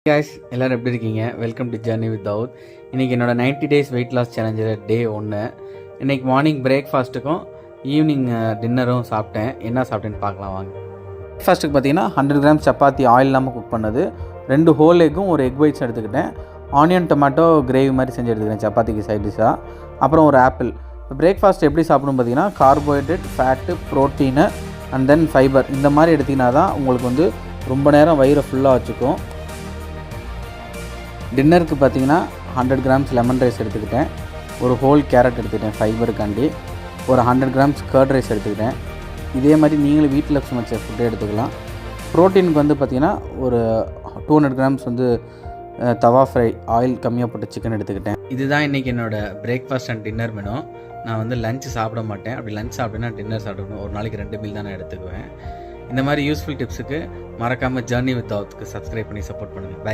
guys, எல்லாரும் எப்படி இருக்கீங்க? Welcome to journey with Dawood. இன்றைக்கி என்னோட 90 டேஸ் வெயிட் லாஸ் சேலஞ்சில் டே 1. இன்றைக்கி மார்னிங் பிரேக்ஃபாஸ்ட்டுக்கும் ஈவினிங் டின்னரும் சாப்பிட்டேன். என்ன சாப்பிட்டேன்னு பார்க்கலாம் வாங்க. பிரேக்ஃபாஸ்ட்டுக்கு பார்த்தீங்கன்னா 100 கிராம் சப்பாத்தி ஆயில் இல்லாமல் குக் பண்ணது, 2 ஹோல் எக்கும் ஒரு எக் ஒயிட்ஸ் எடுத்துக்கிட்டேன். ஆனியன் டொமேட்டோ கிரேவி மாதிரி செஞ்சு எடுத்துக்கிட்டேன் சப்பாத்திக்கு சைட் டிஷ்ஷாக. அப்புறம் ஒரு ஆப்பிள். பிரேக்ஃபாஸ்ட் எப்படி சாப்பிடணும் பார்த்தீங்கன்னா carbohydrate, fat, protein and then fibre இந்த மாதிரி எடுத்திங்கன்னா தான் உங்களுக்கு வந்து ரொம்ப நேரம் வயிறை ஃபுல்லாக வச்சுக்கும். டின்னருக்கு பார்த்தீங்கன்னா 100 கிராம்ஸ் லெமன் ரைஸ் எடுத்துக்கிட்டேன், ஒரு ஹோல் கேரட் எடுத்துக்கிட்டேன் ஃபைபருக்காண்டி, ஒரு 100 கிராம்ஸ் கர்ட் ரைஸ் எடுத்துக்கிட்டேன். இதே மாதிரி நீங்களும் வீட்டில் சமைச்ச ஃபுட்டே எடுத்துக்கலாம். ப்ரோட்டீனுக்கு வந்து பார்த்திங்கன்னா ஒரு 200 கிராம்ஸ் வந்து தவா ஃப்ரை ஆயில் கம்மியாக போட்டு சிக்கன் எடுத்துக்கிட்டேன். இதுதான் இன்றைக்கி என்னோடய பிரேக்ஃபாஸ்ட் அண்ட் டின்னர் மெனு. நான் வந்து லஞ்ச் சாப்பிட மாட்டேன். அப்படி லஞ்ச் சாப்பிட்டேன்னா டின்னர் சாப்பிடணும். ஒரு நாளைக்கு 2 மீல் தான் நான் எடுத்துக்குவேன். இந்த மாதிரி யூஸ்ஃபுல் டிப்ஸுக்கு மறக்காமல் ஜர்னி வித் தாவூத்துக்கு சப்ஸ்கிரைப் பண்ணி சப்போர்ட் பண்ணுங்கள்.